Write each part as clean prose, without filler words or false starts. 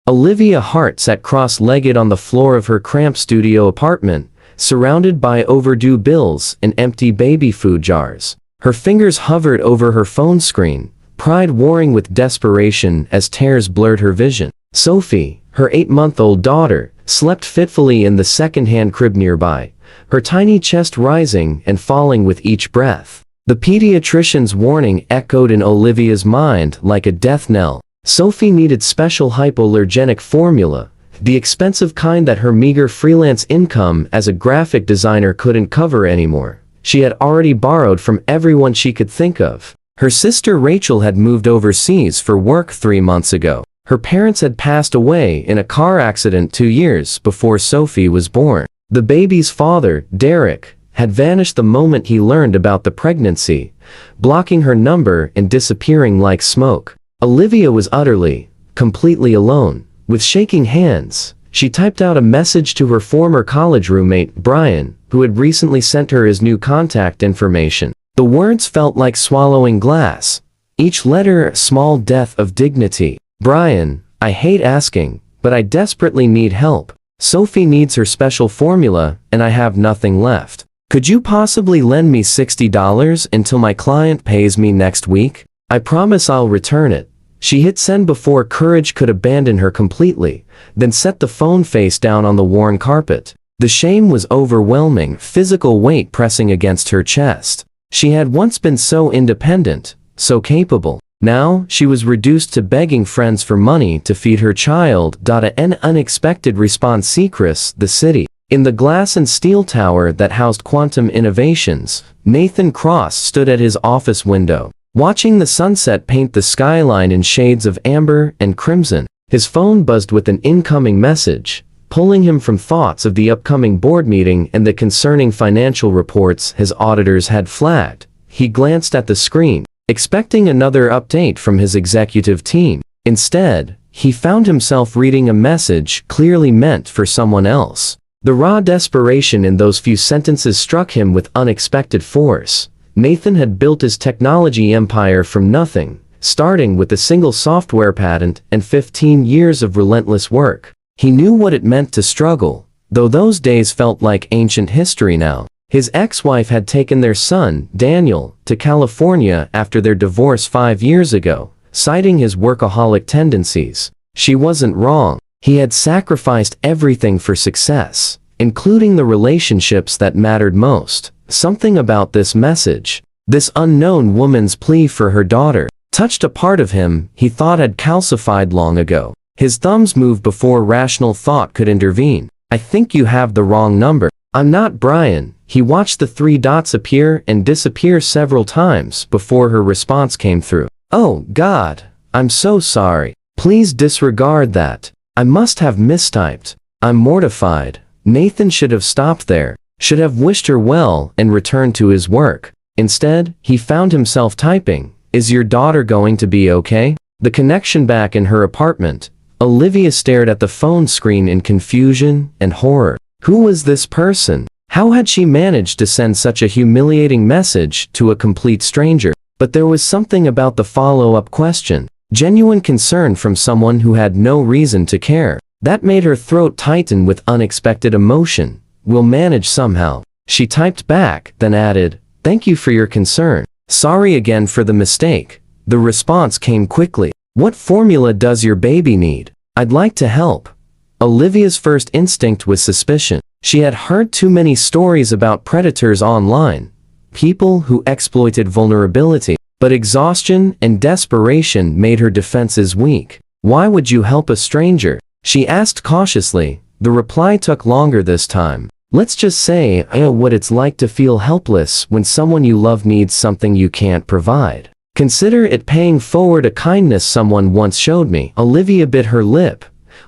Olivia Hart sat cross-legged on the floor of her cramped studio apartment, surrounded by overdue bills and empty baby food jars. Her fingers hovered over her phone screen, pride warring with desperation as tears blurred her vision. Sophie, her 8-month-old daughter, slept fitfully in the second-hand crib nearby, her tiny chest rising and falling with each breath. The pediatrician's warning echoed in Olivia's mind like a death knell. Sophie needed special hypoallergenic formula, the expensive kind that her meager freelance income as a graphic designer couldn't cover anymore. She had already borrowed from everyone she could think of. Her sister Rachel had moved overseas for work 3 months ago. Her parents had passed away in a car accident 2 years before Sophie was born. The baby's father, Derek, had vanished the moment he learned about the pregnancy, blocking her number and disappearing like smoke. Olivia was utterly, completely alone. With shaking hands, she typed out a message to her former college roommate, Brian, who had recently sent her his new contact information. The words felt like swallowing glass, each letter a small death of dignity. Brian, I hate asking, but I desperately need help. Sophie needs her special formula, and I have nothing left. Could you possibly lend me $60 until my client pays me next week? I promise I'll return it. She hit send before courage could abandon her completely, then set the phone face down on the worn carpet. The shame was overwhelming, physical weight pressing against her chest. She had once been so independent, so capable. Now, she was reduced to begging friends for money to feed her child. An unexpected response. Secrets, the city. In the glass and steel tower that housed Quantum Innovations, Nathan Cross stood at his office window, watching the sunset paint the skyline in shades of amber and crimson. His phone buzzed with an incoming message, pulling him from thoughts of the upcoming board meeting and the concerning financial reports his auditors had flagged. He glanced at the screen, expecting another update from his executive team. Instead, he found himself reading a message clearly meant for someone else. The raw desperation in those few sentences struck him with unexpected force. Nathan had built his technology empire from nothing, starting with a single software patent and 15 years of relentless work. He knew what it meant to struggle, though those days felt like ancient history now. His ex-wife had taken their son, Daniel, to California after their divorce 5 years ago, citing his workaholic tendencies. She wasn't wrong. He had sacrificed everything for success, including the relationships that mattered most. Something about this message, this unknown woman's plea for her daughter, touched a part of him he thought had calcified long ago. His thumbs moved before rational thought could intervene. I think you have the wrong number. I'm not Brian. He watched the 3 dots appear and disappear several times before her response came through. Oh, God. I'm so sorry. Please disregard that. I must have mistyped. I'm mortified. Nathan should have stopped there, should have wished her well and returned to his work. Instead, he found himself typing, "Is your daughter going to be okay?" The connection back in her apartment. Olivia stared at the phone screen in confusion and horror. Who was this person? How had she managed to send such a humiliating message to a complete stranger? But there was something about the follow-up question. Genuine concern from someone who had no reason to care. That made her throat tighten with unexpected emotion. We'll manage somehow. She typed back, then added, "Thank you for your concern. Sorry again for the mistake." The response came quickly. What formula does your baby need? I'd like to help. Olivia's first instinct was suspicion. She had heard too many stories about predators online, people who exploited vulnerability. But exhaustion and desperation made her defenses weak. Why would you help a stranger? She asked cautiously. The reply took longer this time. Let's just say I know what it's like to feel helpless when someone you love needs something you can't provide. Consider it paying forward a kindness someone once showed me. Olivia bit her lip,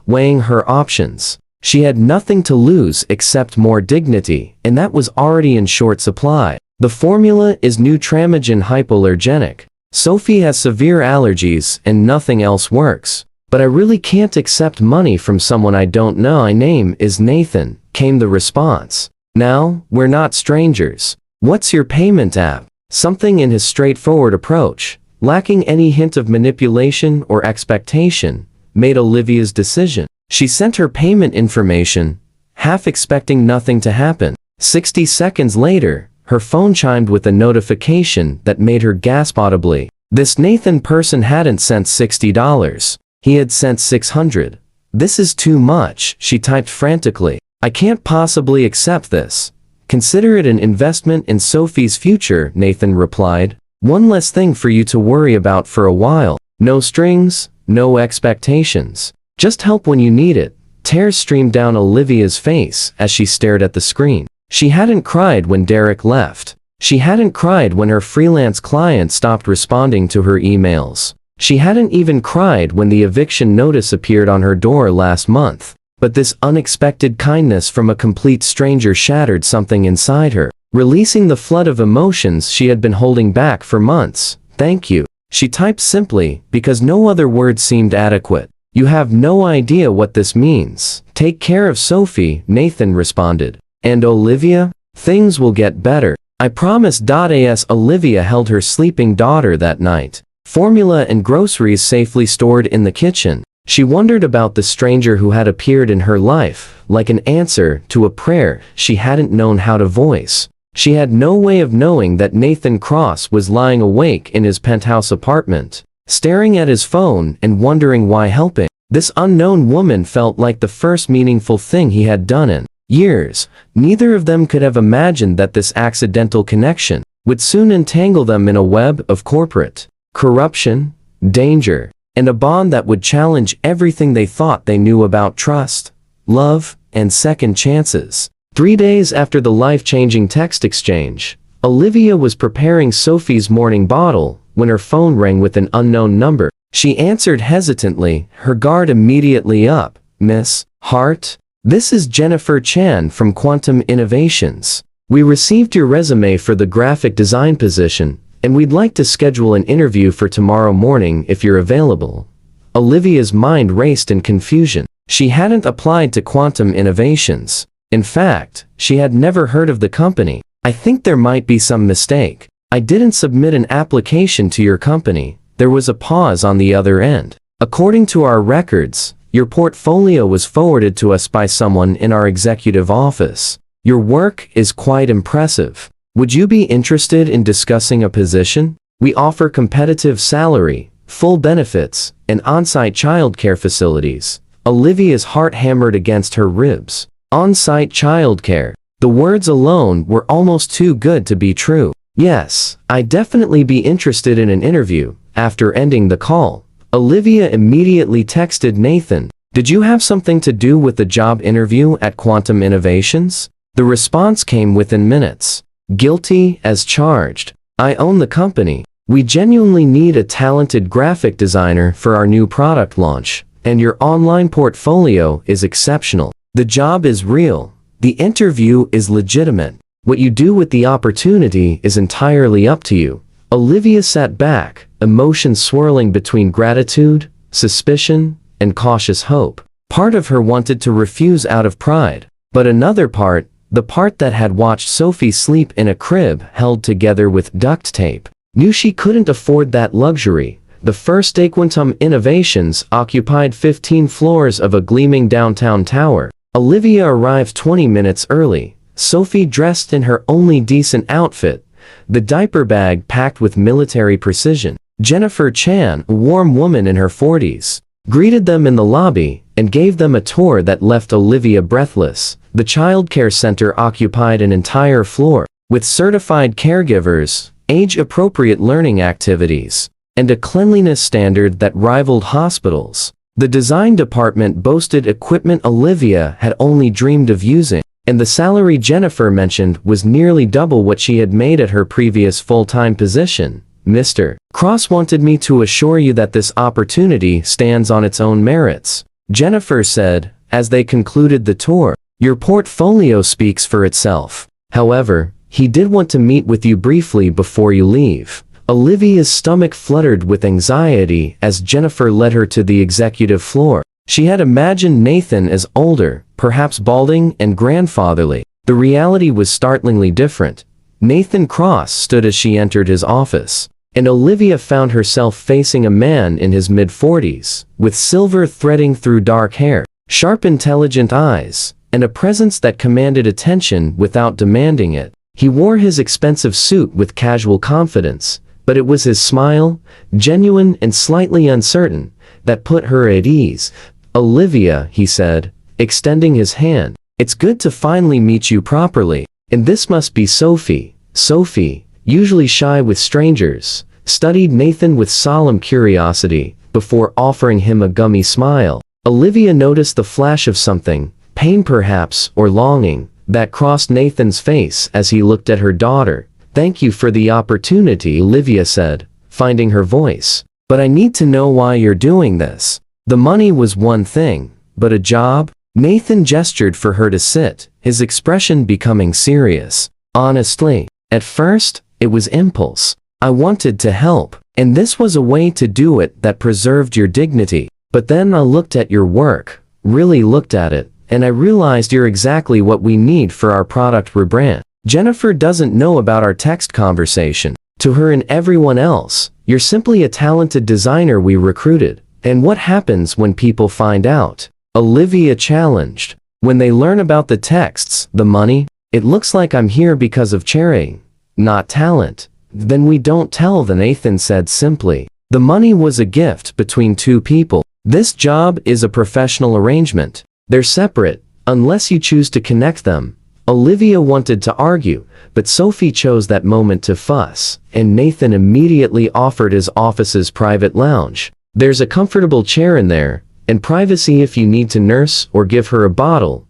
weighing her options. She had nothing to lose except more dignity, and that was already in short supply. The formula is Nutramigen hypoallergenic. Sophie has severe allergies and nothing else works. But I really can't accept money from someone I don't know. My name is Nathan, came the response. Now, we're not strangers. What's your payment app? Something in his straightforward approach, lacking any hint of manipulation or expectation, made Olivia's decision. She sent her payment information, half expecting nothing to happen. 60 seconds later, her phone chimed with a notification that made her gasp audibly. This Nathan person hadn't sent $60. He had sent $600. This is too much, she typed frantically. I can't possibly accept this. Consider it an investment in Sophie's future, Nathan replied. One less thing for you to worry about for a while. No strings, no expectations. Just help when you need it. Tears streamed down Olivia's face as she stared at the screen. She hadn't cried when Derek left. She hadn't cried when her freelance client stopped responding to her emails. She hadn't even cried when the eviction notice appeared on her door last month. But this unexpected kindness from a complete stranger shattered something inside her, releasing the flood of emotions she had been holding back for months. Thank you, she typed simply, because no other words seemed adequate. You have no idea what this means. Take care of Sophie, Nathan responded. And Olivia? Things will get better. I promise. As Olivia held her sleeping daughter that night, formula and groceries safely stored in the kitchen, she wondered about the stranger who had appeared in her life, like an answer to a prayer she hadn't known how to voice. She had no way of knowing that Nathan Cross was lying awake in his penthouse apartment, staring at his phone and wondering why helping this unknown woman felt like the first meaningful thing he had done in years. Neither of them could have imagined that this accidental connection would soon entangle them in a web of corporate corruption, danger, and a bond that would challenge everything they thought they knew about trust, love, and second chances. 3 days after the life-changing text exchange, Olivia was preparing Sophie's morning bottle when her phone rang with an unknown number. She answered hesitantly, her guard immediately up. Miss Hart? This is Jennifer Chan from Quantum Innovations. We received your resume for the graphic design position, and we'd like to schedule an interview for tomorrow morning if you're available. Olivia's mind raced in confusion. She hadn't applied to Quantum Innovations. In fact, she had never heard of the company. I think there might be some mistake. I didn't submit an application to your company. There was a pause on the other end. According to our records, your portfolio was forwarded to us by someone in our executive office. Your work is quite impressive. Would you be interested in discussing a position? We offer competitive salary, full benefits, and on-site childcare facilities. Olivia's heart hammered against her ribs. On-site childcare. The words alone were almost too good to be true. Yes, I'd definitely be interested in an interview. After ending the call, Olivia immediately texted Nathan. Did you have something to do with the job interview at Quantum Innovations? The response came within minutes. Guilty as charged. I own the company. We genuinely need a talented graphic designer for our new product launch, and your online portfolio is exceptional. The job is real. The interview is legitimate. What you do with the opportunity is entirely up to you. Olivia sat back, emotions swirling between gratitude, suspicion, and cautious hope. Part of her wanted to refuse out of pride, but another part, the part that had watched Sophie sleep in a crib held together with duct tape, knew she couldn't afford that luxury. The first day Quantum Innovations occupied 15 floors of a gleaming downtown tower. Olivia arrived 20 minutes early, Sophie dressed in her only decent outfit, the diaper bag packed with military precision. Jennifer Chan, a warm woman in her 40s, greeted them in the lobby and gave them a tour that left Olivia breathless. The childcare center occupied an entire floor, with certified caregivers, age-appropriate learning activities, and a cleanliness standard that rivaled hospitals. The design department boasted equipment Olivia had only dreamed of using, and the salary Jennifer mentioned was nearly double what she had made at her previous full-time position. Mr. Cross wanted me to assure you that this opportunity stands on its own merits, Jennifer said, as they concluded the tour. Your portfolio speaks for itself. However, he did want to meet with you briefly before you leave. Olivia's stomach fluttered with anxiety as Jennifer led her to the executive floor. She had imagined Nathan as older, perhaps balding and grandfatherly. The reality was startlingly different. Nathan Cross stood as she entered his office, and Olivia found herself facing a man in his mid-40s, with silver threading through dark hair, sharp intelligent eyes, and a presence that commanded attention without demanding it. He wore his expensive suit with casual confidence, but it was his smile, genuine and slightly uncertain, that put her at ease. "Olivia," he said, extending his hand, "it's good to finally meet you properly. And this must be Sophie." Sophie, usually shy with strangers, studied Nathan with solemn curiosity, before offering him a gummy smile. Olivia noticed the flash of something, pain perhaps, or longing, that crossed Nathan's face as he looked at her daughter. "Thank you for the opportunity," Olivia said, finding her voice. "But I need to know why you're doing this. The money was one thing, but a job?" Nathan gestured for her to sit, his expression becoming serious. "Honestly, at first, it was impulse. I wanted to help, and this was a way to do it that preserved your dignity. But then I looked at your work, really looked at it, and I realized you're exactly what we need for our product rebrand. Jennifer doesn't know about our text conversation. To her and everyone else, you're simply a talented designer we recruited. And what happens when people find out?" Olivia challenged. "When they learn about the texts, the money, it looks like I'm here because of charity, not talent." "Then we don't tell them," Nathan said simply. "The money was a gift between two people. This job is a professional arrangement. They're separate, unless you choose to connect them." Olivia wanted to argue, but Sophie chose that moment to fuss, and Nathan immediately offered his office's private lounge. "There's a comfortable chair in there, and privacy if you need to nurse or give her a bottle."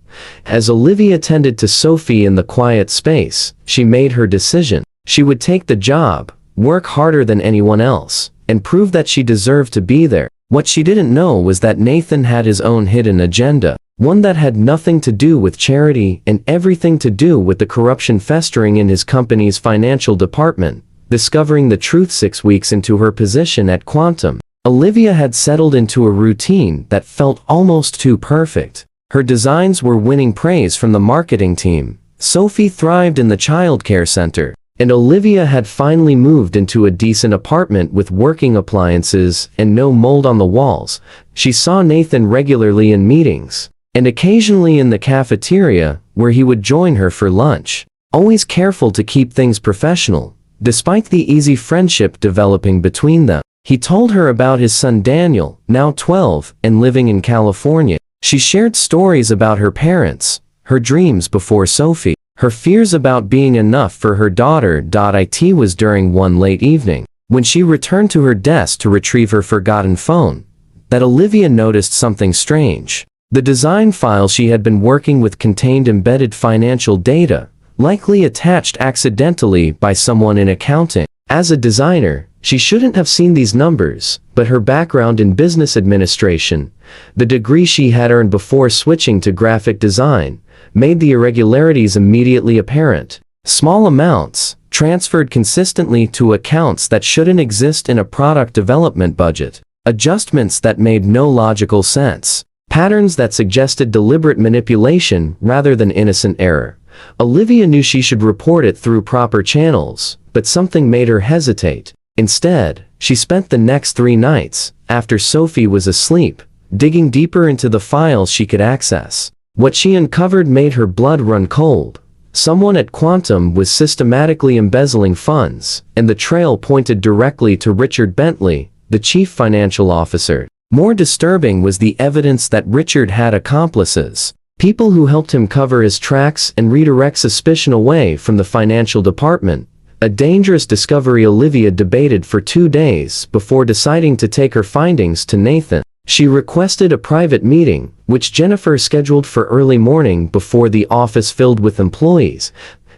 As Olivia tended to Sophie in the quiet space, she made her decision. She would take the job, work harder than anyone else, and prove that she deserved to be there. What she didn't know was that Nathan had his own hidden agenda, one that had nothing to do with charity and everything to do with the corruption festering in his company's financial department. Discovering the truth 6 weeks into her position at Quantum, Olivia had settled into a routine that felt almost too perfect. Her designs were winning praise from the marketing team. Sophie thrived in the childcare center, and Olivia had finally moved into a decent apartment with working appliances and no mold on the walls. She saw Nathan regularly in meetings, and occasionally in the cafeteria, where he would join her for lunch. Always careful to keep things professional, despite the easy friendship developing between them. He told her about his son Daniel, now 12, and living in California. She shared stories about her parents, her dreams before Sophie, her fears about being enough for her daughter. It was during one late evening, when she returned to her desk to retrieve her forgotten phone, that Olivia noticed something strange. The design file she had been working with contained embedded financial data, likely attached accidentally by someone in accounting. As a designer, she shouldn't have seen these numbers, but her background in business administration, the degree she had earned before switching to graphic design, made the irregularities immediately apparent. Small amounts, transferred consistently to accounts that shouldn't exist in a product development budget. Adjustments that made no logical sense. Patterns that suggested deliberate manipulation rather than innocent error. Olivia knew she should report it through proper channels, but something made her hesitate. Instead, she spent the next 3 nights, after Sophie was asleep, digging deeper into the files she could access. What she uncovered made her blood run cold. Someone at Quantum was systematically embezzling funds, and the trail pointed directly to Richard Bentley, the chief financial officer. More disturbing was the evidence that Richard had accomplices, people who helped him cover his tracks and redirect suspicion away from the financial department. A dangerous discovery Olivia debated for 2 days before deciding to take her findings to Nathan. She requested a private meeting, which Jennifer scheduled for early morning before the office filled with employees.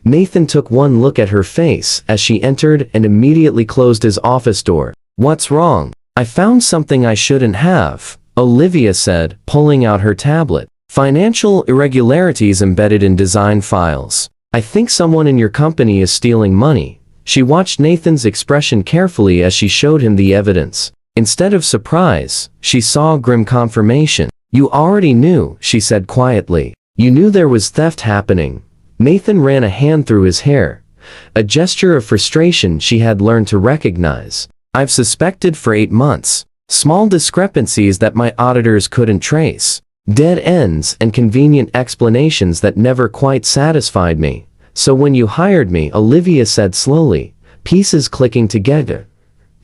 Nathan took one look at her face as she entered and immediately closed his office door. "What's wrong?" "I found something I shouldn't have," Olivia said, pulling out her tablet. "Financial irregularities embedded in design files. I think someone in your company is stealing money." She watched Nathan's expression carefully as she showed him the evidence. Instead of surprise, she saw grim confirmation. "You already knew," she said quietly. "You knew there was theft happening." Nathan ran a hand through his hair. a gesture of frustration she had learned to recognize. "I've suspected for 8 months. Small discrepancies that my auditors couldn't trace. Dead ends and convenient explanations that never quite satisfied me. So when you hired me," Olivia said slowly, pieces clicking together.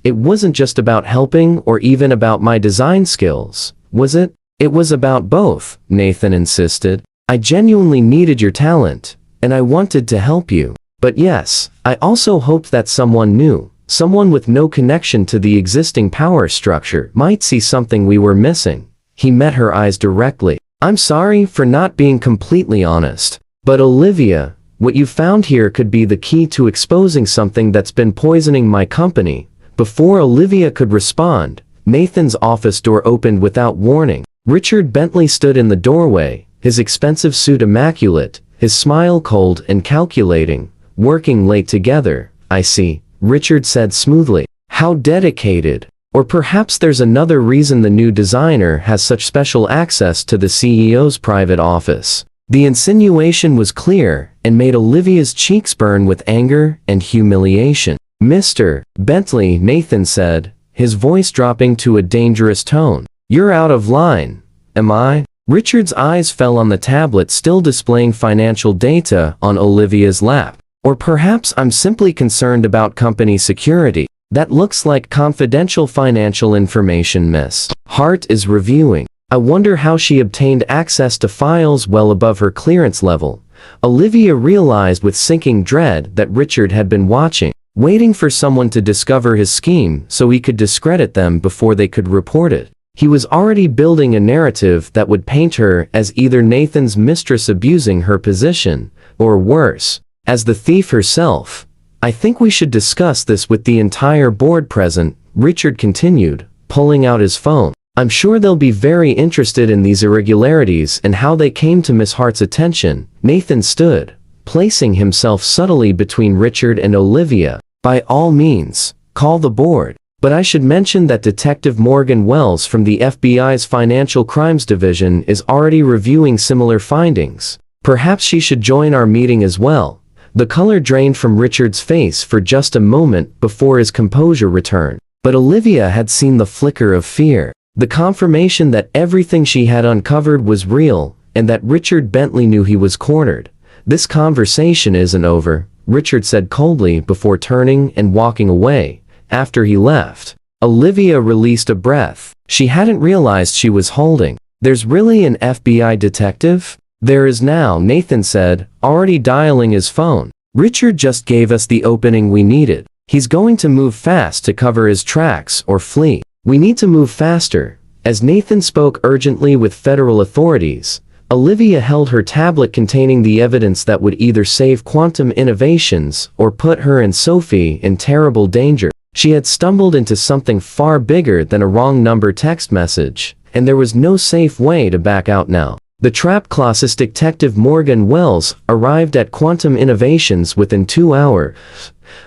"It wasn't just about helping or even about my design skills, was it?" "It was about both," Nathan insisted. "I genuinely needed your talent, and I wanted to help you. But yes, I also hoped that someone new, someone with no connection to the existing power structure, might see something we were missing." He met her eyes directly. "I'm sorry for not being completely honest. But Olivia, what you found here could be the key to exposing something that's been poisoning my company." Before Olivia could respond, Nathan's office door opened without warning. Richard Bentley stood in the doorway, his expensive suit immaculate, his smile cold and calculating. "Working late together, I see," Richard said smoothly. "How dedicated. Or perhaps there's another reason the new designer has such special access to the CEO's private office." The insinuation was clear and made Olivia's cheeks burn with anger and humiliation. "Mr. Bentley," Nathan said, his voice dropping to a dangerous tone. "You're out of line, am I?" Richard's eyes fell on the tablet still displaying financial data on Olivia's lap. "Or perhaps I'm simply concerned about company security. That looks like confidential financial information Miss Hart is reviewing. I wonder how she obtained access to files well above her clearance level." Olivia realized with sinking dread that Richard had been watching, waiting for someone to discover his scheme so he could discredit them before they could report it. He was already building a narrative that would paint her as either Nathan's mistress abusing her position, or worse, as the thief herself. "I think we should discuss this with the entire board present," Richard continued, pulling out his phone. "I'm sure they'll be very interested in these irregularities and how they came to Miss Hart's attention." Nathan stood, placing himself subtly between Richard and Olivia. "By all means, call the board. But I should mention that Detective Morgan Wells from the FBI's Financial Crimes Division is already reviewing similar findings. Perhaps she should join our meeting as well." The color drained from Richard's face for just a moment before his composure returned. But Olivia had seen the flicker of fear, the confirmation that everything she had uncovered was real, and that Richard Bentley knew he was cornered. "This conversation isn't over," Richard said coldly before turning and walking away. After he left, Olivia released a breath. She hadn't realized she was holding. "There's really an FBI detective?" "There is now," Nathan said, already dialing his phone. "Richard just gave us the opening we needed. He's going to move fast to cover his tracks or flee. We need to move faster." As Nathan spoke urgently with federal authorities, Olivia held her tablet containing the evidence that would either save Quantum Innovations or put her and Sophie in terrible danger. She had stumbled into something far bigger than a wrong number text message, and there was no safe way to back out now. The trap classist Detective Morgan Wells arrived at Quantum Innovations within 2 hours.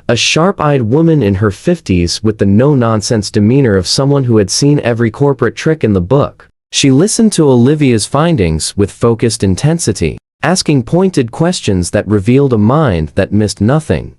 A sharp-eyed woman in her 50s with the no-nonsense demeanor of someone who had seen every corporate trick in the book. She listened to Olivia's findings with focused intensity, asking pointed questions that revealed a mind that missed nothing.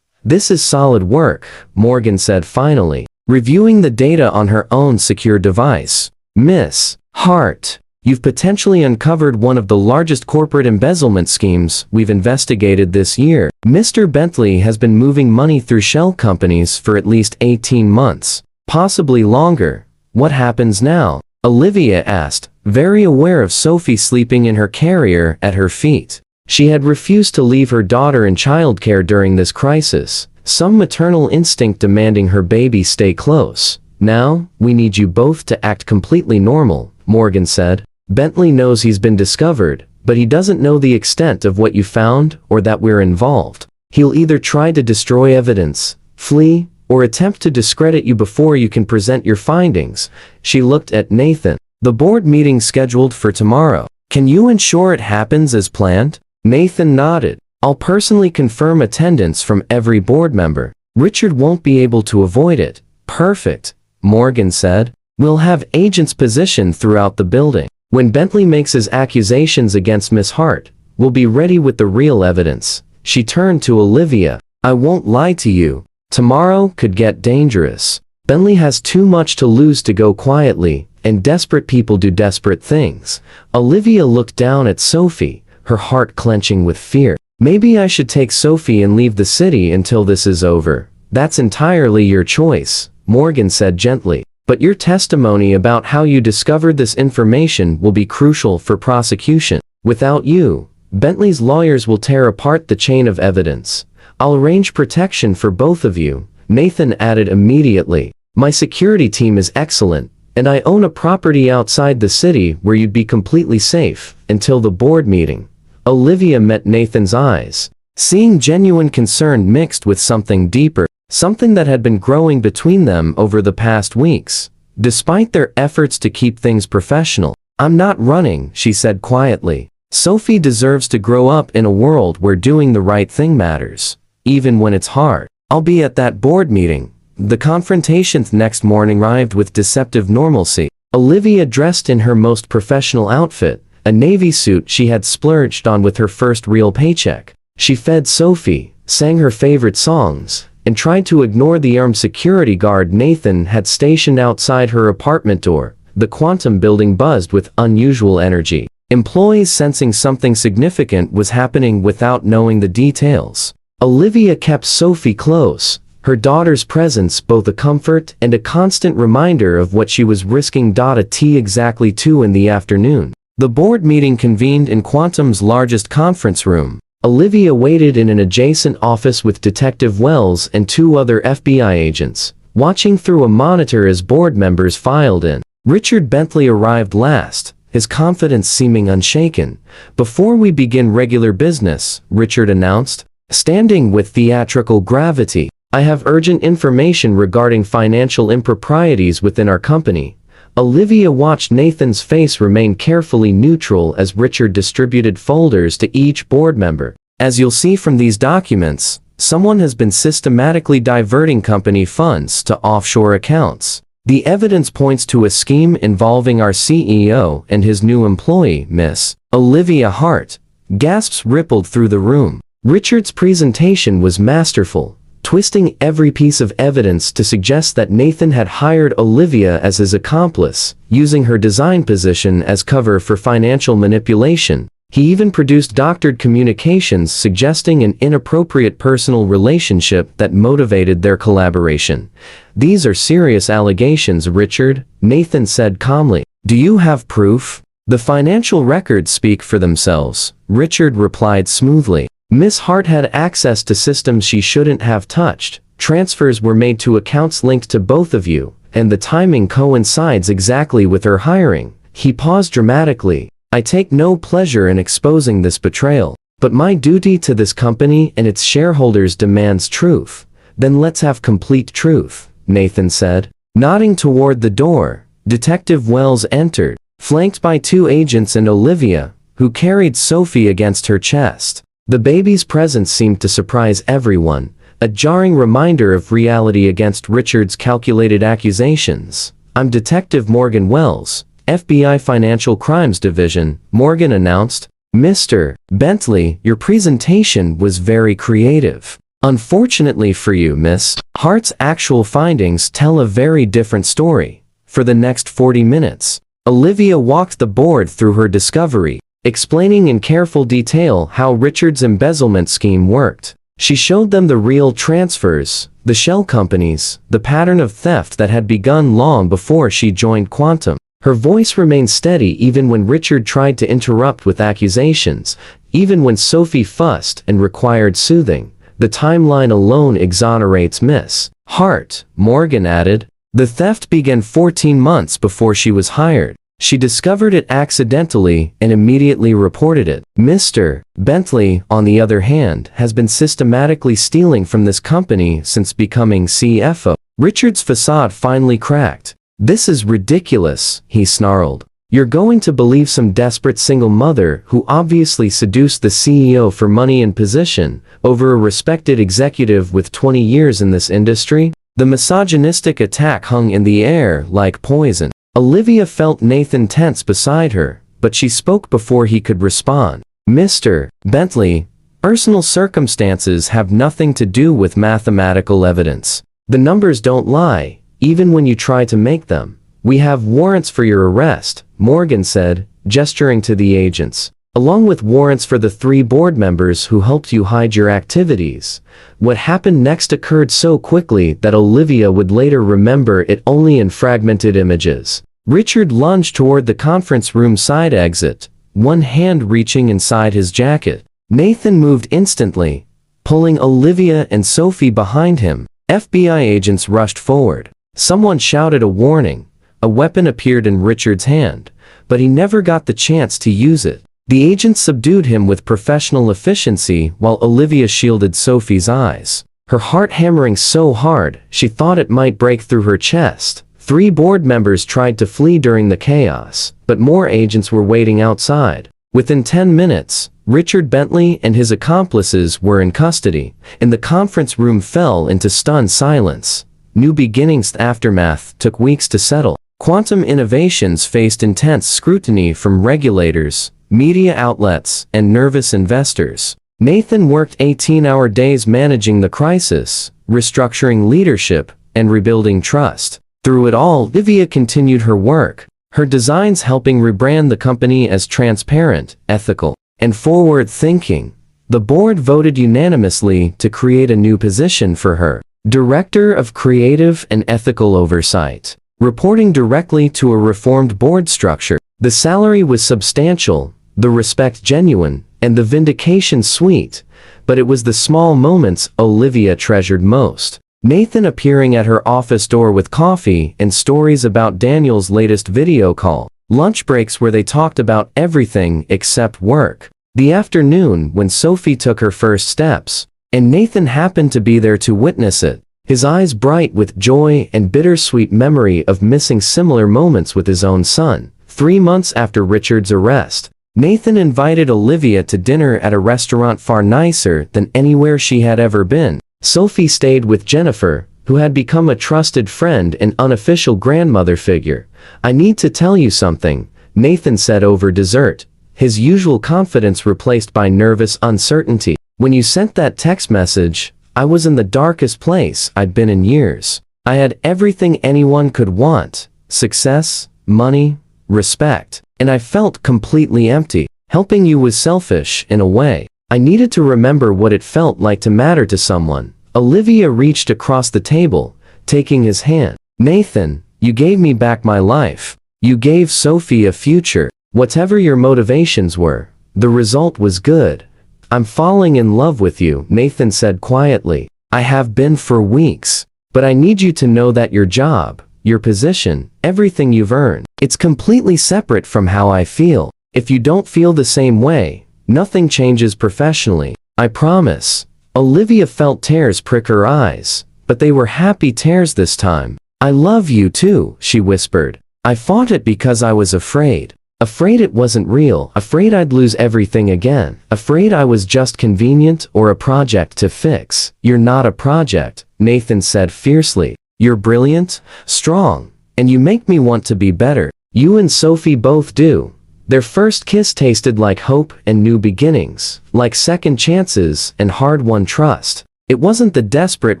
"This is solid work," Morgan said finally, reviewing the data on her own secure device. "Miss Hart, you've potentially uncovered one of the largest corporate embezzlement schemes we've investigated this year. Mr. Bentley has been moving money through shell companies for at least 18 months, possibly longer. What happens now?" Olivia asked, very aware of Sophie sleeping in her carrier at her feet. She had refused to leave her daughter in childcare during this crisis, some maternal instinct demanding her baby stay close. "Now, we need you both to act completely normal," Morgan said. "Bentley knows he's been discovered, but he doesn't know the extent of what you found or that we're involved. He'll either try to destroy evidence, flee, or attempt to discredit you before you can present your findings." She looked at Nathan. "The board meeting scheduled for tomorrow. Can you ensure it happens as planned?" Nathan nodded. "I'll personally confirm attendance from every board member. Richard won't be able to avoid it." "Perfect," Morgan said. "We'll have agents positioned throughout the building. When Bentley makes his accusations against Miss Hart, we'll be ready with the real evidence." She turned to Olivia. I won't lie to you. Tomorrow could get dangerous. Bentley has too much to lose to go quietly, and desperate people do desperate things. Olivia looked down at Sophie, her heart clenching with fear. Maybe I should take Sophie and leave the city until this is over. That's entirely your choice, Morgan said gently. But your testimony about how you discovered this information will be crucial for prosecution. Without you, Bentley's lawyers will tear apart the chain of evidence. I'll arrange protection for both of you, Nathan added immediately. My security team is excellent, and I own a property outside the city where you'd be completely safe until the board meeting. Olivia met Nathan's eyes, seeing genuine concern mixed with something deeper, something that had been growing between them over the past weeks. Despite their efforts to keep things professional, I'm not running, she said quietly. Sophie deserves to grow up in a world where doing the right thing matters, even when it's hard. I'll be at that board meeting. The confrontation next morning arrived with deceptive normalcy. Olivia dressed in her most professional outfit, a navy suit she had splurged on with her first real paycheck. She fed Sophie, sang her favorite songs, and tried to ignore the armed security guard Nathan had stationed outside her apartment door. The quantum building buzzed with unusual energy. Employees sensing something significant was happening without knowing the details. Olivia kept Sophie close, her daughter's presence both a comfort and a constant reminder of what she was risking. At exactly 2 in the afternoon, the board meeting convened in Quantum's largest conference room. Olivia waited in an adjacent office with Detective Wells and 2 other FBI agents, watching through a monitor as board members filed in. Richard Bentley arrived last, his confidence seeming unshaken. Before we begin regular business, Richard announced, standing with theatrical gravity, I have urgent information regarding financial improprieties within our company. Olivia watched Nathan's face remain carefully neutral as Richard distributed folders to each board member. As you'll see from these documents, someone has been systematically diverting company funds to offshore accounts. The evidence points to a scheme involving our CEO and his new employee, Miss Olivia Hart. Gasps rippled through the room. Richard's presentation was masterful, twisting every piece of evidence to suggest that Nathan had hired Olivia as his accomplice, using her design position as cover for financial manipulation. He even produced doctored communications suggesting an inappropriate personal relationship that motivated their collaboration. These are serious allegations, Richard, Nathan said calmly. Do you have proof? The financial records speak for themselves, Richard replied smoothly. Miss Hart had access to systems she shouldn't have touched. Transfers were made to accounts linked to both of you, and the timing coincides exactly with her hiring. He paused dramatically. I take no pleasure in exposing this betrayal, but my duty to this company and its shareholders demands truth. Then let's have complete truth, Nathan said. Nodding toward the door, Detective Wells entered, flanked by 2 agents and Olivia, who carried Sophie against her chest. The baby's presence seemed to surprise everyone, a jarring reminder of reality against Richard's calculated accusations. I'm Detective Morgan Wells, FBI Financial Crimes Division, Morgan announced. Mr. Bentley, your presentation was very creative. Unfortunately for you, Miss Hart's actual findings tell a very different story. For the next 40 minutes, Olivia walked the board through her discovery, explaining in careful detail how Richard's embezzlement scheme worked. She showed them the real transfers, the shell companies, the pattern of theft that had begun long before she joined Quantum. Her voice remained steady even when Richard tried to interrupt with accusations, even when Sophie fussed and required soothing. The timeline alone exonerates Miss Hart, Morgan added. The theft began 14 months before she was hired. She discovered it accidentally and immediately reported it. Mr. Bentley, on the other hand, has been systematically stealing from this company since becoming CFO. Richard's facade finally cracked. This is ridiculous, he snarled. You're going to believe some desperate single mother who obviously seduced the CEO for money and position over a respected executive with 20 years in this industry? The misogynistic attack hung in the air like poison. Olivia felt Nathan tense beside her, but she spoke before he could respond. Mr. Bentley, Personal circumstances have nothing to do with mathematical evidence. The numbers don't lie, even when you try to make them. We have warrants for your arrest, Morgan said, gesturing to the agents. Along with warrants for the 3 board members who helped you hide your activities. What happened next occurred so quickly that Olivia would later remember it only in fragmented images. Richard lunged toward the conference room side exit, one hand reaching inside his jacket. Nathan moved instantly, pulling Olivia and Sophie behind him. FBI agents rushed forward. Someone shouted a warning. A weapon appeared in Richard's hand, but he never got the chance to use it. The agents subdued him with professional efficiency while Olivia shielded Sophie's eyes. Her heart hammering so hard, she thought it might break through her chest. 3 board members tried to flee during the chaos, but more agents were waiting outside. Within 10 minutes, Richard Bentley and his accomplices were in custody, and the conference room fell into stunned silence. New Beginnings' aftermath took weeks to settle. Quantum innovations faced intense scrutiny from regulators, media outlets, and nervous investors. Nathan worked 18-hour days managing the crisis, restructuring leadership, and rebuilding trust. Through it all, Olivia continued her work, her designs helping rebrand the company as transparent, ethical, and forward-thinking. The board voted unanimously to create a new position for her, Director of Creative and Ethical Oversight, reporting directly to a reformed board structure. The salary was substantial, the respect genuine, and the vindication sweet, but it was the small moments Olivia treasured most. Nathan appearing at her office door with coffee and stories about Daniel's latest video call. Lunch breaks where they talked about everything except work. The afternoon when Sophie took her first steps, and Nathan happened to be there to witness it. His eyes bright with joy and bittersweet memory of missing similar moments with his own son. 3 months after Richard's arrest, Nathan invited Olivia to dinner at a restaurant far nicer than anywhere she had ever been. Sophie stayed with Jennifer, who had become a trusted friend and unofficial grandmother figure. "I need to tell you something," Nathan said over dessert, his usual confidence replaced by nervous uncertainty. "When you sent that text message, I was in the darkest place I'd been in years. I had everything anyone could want: success, money, respect, and I felt completely empty. Helping you was selfish in a way. I needed to remember what it felt like to matter to someone." Olivia reached across the table, taking his hand. "Nathan, you gave me back my life. You gave Sophie a future. Whatever your motivations were, the result was good. I'm falling in love with you," Nathan said quietly. "I have been for weeks. But I need you to know that your job, your position, everything you've earned, it's completely separate from how I feel. If you don't feel the same way, nothing changes professionally. I promise." Olivia felt tears prick her eyes, but they were happy tears this time. "I love you too," she whispered. "I fought it because I was afraid. Afraid it wasn't real, afraid I'd lose everything again, afraid I was just convenient or a project to fix." "You're not a project," Nathan said fiercely. "You're brilliant, strong, and you make me want to be better. You and Sophie both do." Their first kiss tasted like hope and new beginnings, like second chances and hard-won trust. It wasn't the desperate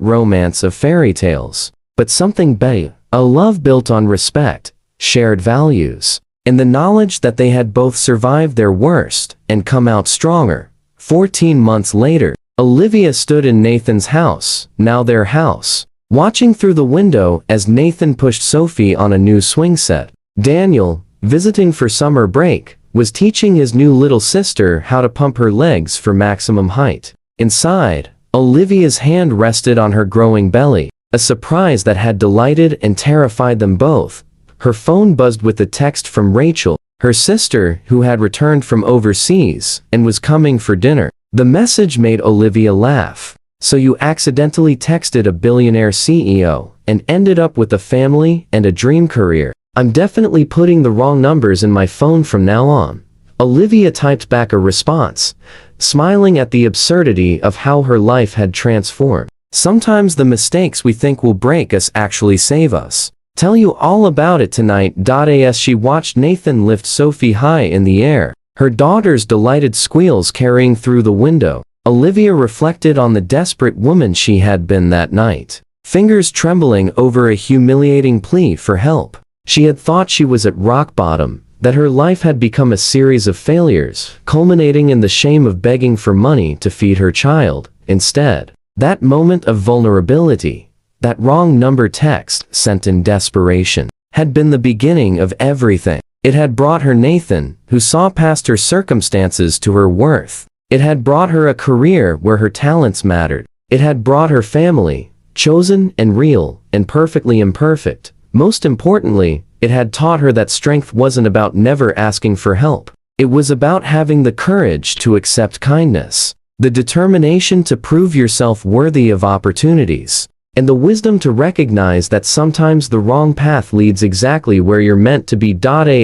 romance of fairy tales, but something better, a love built on respect, shared values, and the knowledge that they had both survived their worst and come out stronger. 14 months later, Olivia stood in Nathan's house, now their house, watching through the window as Nathan pushed Sophie on a new swing set. Daniel, visiting for summer break, was teaching his new little sister how to pump her legs for maximum height. Inside, Olivia's hand rested on her growing belly, a surprise that had delighted and terrified them both. Her phone buzzed with a text from Rachel, her sister, who had returned from overseas and was coming for dinner. The message made Olivia laugh. "So you accidentally texted a billionaire CEO and ended up with a family and a dream career. I'm definitely putting the wrong numbers in my phone from now on." Olivia typed back a response, smiling at the absurdity of how her life had transformed. "Sometimes the mistakes we think will break us actually save us. Tell you all about it tonight." As she watched Nathan lift Sophie high in the air, her daughter's delighted squeals carrying through the window. Olivia reflected on the desperate woman she had been that night, fingers trembling over a humiliating plea for help. She had thought she was at rock bottom, that her life had become a series of failures, culminating in the shame of begging for money to feed her child. Instead, that moment of vulnerability, that wrong number text sent in desperation, had been the beginning of everything. It had brought her Nathan, who saw past her circumstances to her worth. It had brought her a career where her talents mattered. It had brought her family, chosen and real, and perfectly imperfect. Most importantly, it had taught her that strength wasn't about never asking for help. It was about having the courage to accept kindness, the determination to prove yourself worthy of opportunities, and the wisdom to recognize that sometimes the wrong path leads exactly where you're meant to be.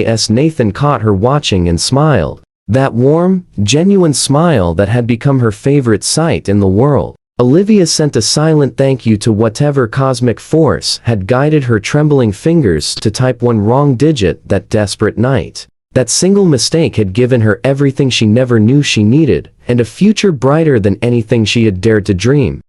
As Nathan caught her watching and smiled, that warm, genuine smile that had become her favorite sight in the world, Olivia sent a silent thank you to whatever cosmic force had guided her trembling fingers to type one wrong digit that desperate night. That single mistake had given her everything she never knew she needed, and a future brighter than anything she had dared to dream.